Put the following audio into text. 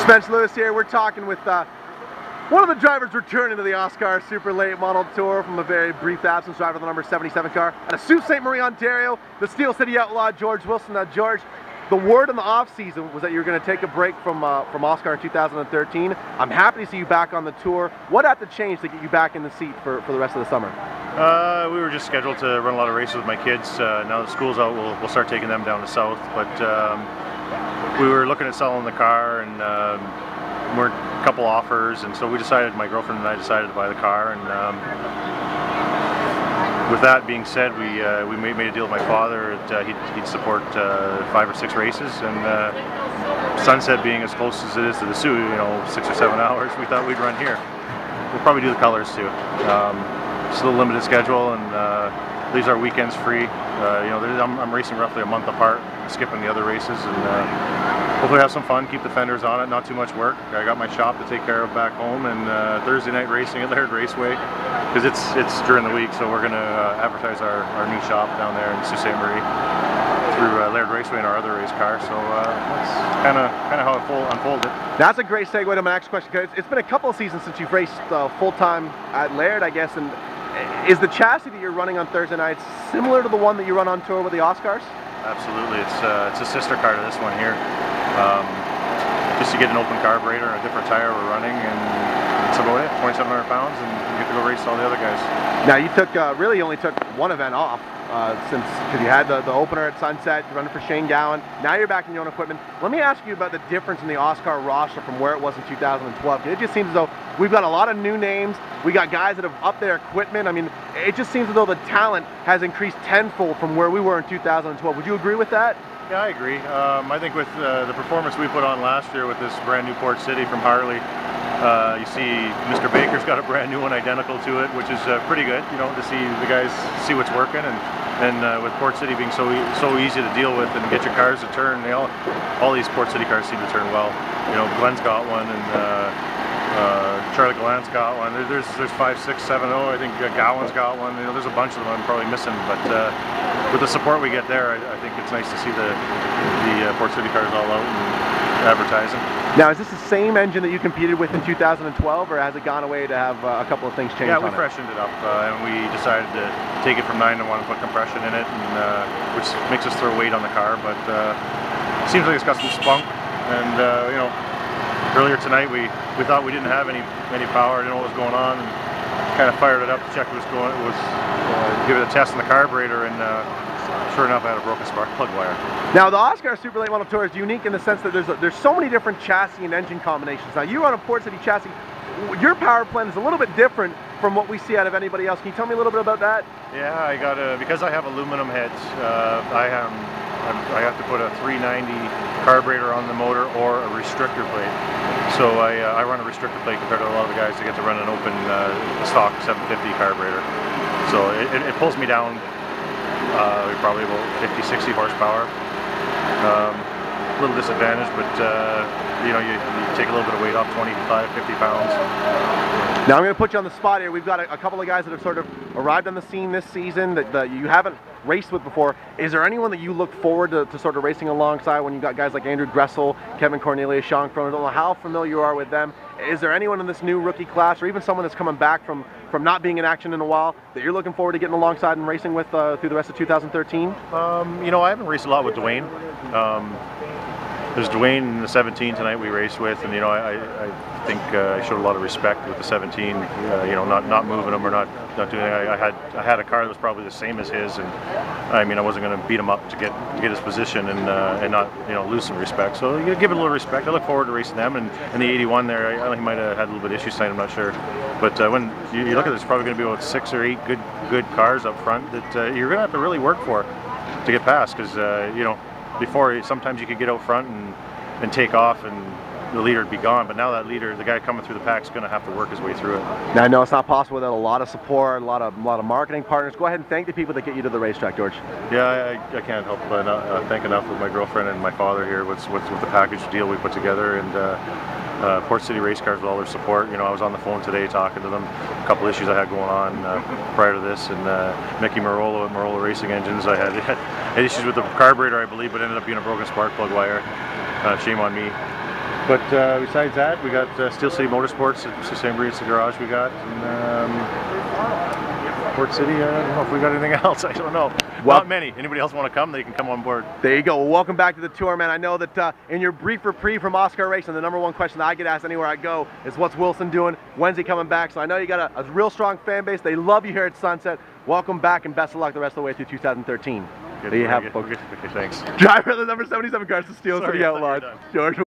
Spence Lewis here. We're talking with one of the drivers returning to the Oscar Super Late Model Tour from a very brief absence, driver of the number 77 car out of Sault Ste Marie, Ontario, the Steel City Outlaw, George Wilson. George, the word in the off-season was that you were going to take a break from Oscar in 2013. I'm happy to see you back on the tour. What had to change to get you back in the seat for the rest of the summer? We were just scheduled to run a lot of races with my kids. Now that school's out, we'll start taking them down to South. But we were looking at selling the car, and we're a couple offers, and so we decided, my girlfriend and I decided to buy the car. And with that being said, we made a deal with my father that he'd support 5 or 6 races, and Sunset being as close as it is to the Sioux, 6 or 7 hours, we thought we'd run here. We'll probably do the colors too. It's a little limited schedule, and leaves our weekends free. I'm racing roughly a month apart, skipping the other races, and hopefully have some fun, keep the fenders on it, not too much work. I got my shop to take care of back home, and Thursday night racing at Laird Raceway, because it's during the week, so we're going to advertise our new shop down there in Sault Ste Marie through Laird Raceway and our other race car. So that's kind of how it unfolded. That's a great segue to my next question, because it's been a couple of seasons since you've raced full-time at Laird, I guess, and is the chassis that you're running on Thursday nights similar to the one that you run on tour with the Oscars? Absolutely, it's a sister car to this one here. Just to get an open carburetor and a different tire we're running, and that's about it. 2,700 pounds, and you get to go race all the other guys. Now you really only took one event off because you had the opener at Sunset, you're running for Shane Gowan. Now you're back in your own equipment. Let me ask you about the difference in the Oscar roster from where it was in 2012. It just seems as though we've got a lot of new names. We got guys that have upped their equipment. I mean, it just seems as though the talent has increased tenfold from where we were in 2012. Would you agree with that? Yeah, I agree. I think with the performance we put on last year with this brand new Port City from Harley, you see Mr. Baker's got a brand new one identical to it, which is pretty good, to see the guys see what's working, and with Port City being so easy to deal with and get your cars to turn, all these Port City cars seem to turn well. Glenn's got one, and Charlie Gallant's got one. There's 5, 6, 7, I think Gowan's got one. There's a bunch of them I'm probably missing, but with the support we get there, I think it's nice to see the Port City cars all out and advertising. Now, is this the same engine that you competed with in 2012, or has it gone away to have a couple of things change? Yeah, we freshened it up, and we decided to take it from 9 to 1 and put compression in it, and which makes us throw weight on the car, but it seems like it's got some spunk, and earlier tonight we thought we didn't have any power, didn't know what was going on, and kind of fired it up to check what was going. It was give it a test on the carburetor, and sure enough, I had a broken spark plug wire. Now, the Oscar Super Late Model Tour is unique in the sense that there's so many different chassis and engine combinations. Now, you run a Port City chassis. Your power plant is a little bit different from what we see out of anybody else. Can you tell me a little bit about that? Yeah, because I have aluminum heads, I have to put a 390 carburetor on the motor or a restrictor plate. So I run a restrictor plate compared to a lot of the guys that get to run an open stock 750 carburetor. So it pulls me down probably about 50, 60 horsepower. A little disadvantage, but you take a little bit of weight off, 25, 50 pounds. Now I'm going to put you on the spot here. We've got a couple of guys that have sort of arrived on the scene this season that you haven't raced with before. Is there anyone that you look forward to sort of racing alongside when you've got guys like Andrew Gressel, Kevin Cornelius, Sean Cronin? I don't know how familiar you are with them. Is there anyone in this new rookie class, or even someone that's coming back from not being in action in a while, that you're looking forward to getting alongside and racing with through the rest of 2013? I haven't raced a lot with Dwayne. There's Dwayne in the 17 tonight we raced with, and I think I showed a lot of respect with the 17. Not moving him or not doing anything. I had a car that was probably the same as his, and I wasn't going to beat him up to get his position and not lose some respect. So you give it a little respect. I look forward to racing them, and the 81 there, I think he might have had a little bit of issues tonight. I'm not sure, but when you look at it, there's probably going to be about 6 or 8 good cars up front that you're going to have to really work for to get past, because before, sometimes you could get out front and take off and the leader would be gone, but now that leader, the guy coming through the pack, is going to have to work his way through it. Now, I know it's not possible without a lot of support, a lot of marketing partners. Go ahead and thank the people that get you to the racetrack, George. Yeah, I can't help but thank enough with my girlfriend and my father here with the package deal we put together, and Port City Race Cars with all their support. I was on the phone today talking to them, a couple issues I had going on prior to this, and Mickey Marolo at Marolo Racing Engines. I had issues with the carburetor, I believe, but ended up being a broken spark plug wire. Shame on me. But besides that, we got Steel City Motorsports at Sault Ste Marie. It's the garage we got. And, Port City, I don't know if we got anything else. I don't know. Well, not many. Anybody else want to come, they can come on board. There you go. Well, welcome back to the tour, man. I know that in your brief reprieve from Oscar Racing, the #1 question that I get asked anywhere I go is, what's Wilson doing? When's he coming back? So I know you got a real strong fan base. They love you here at Sunset. Welcome back and best of luck the rest of the way through 2013. Good, there you have it, good, folks. Okay, thanks. Driver of the #77 cars to Steel City Outlaw, George.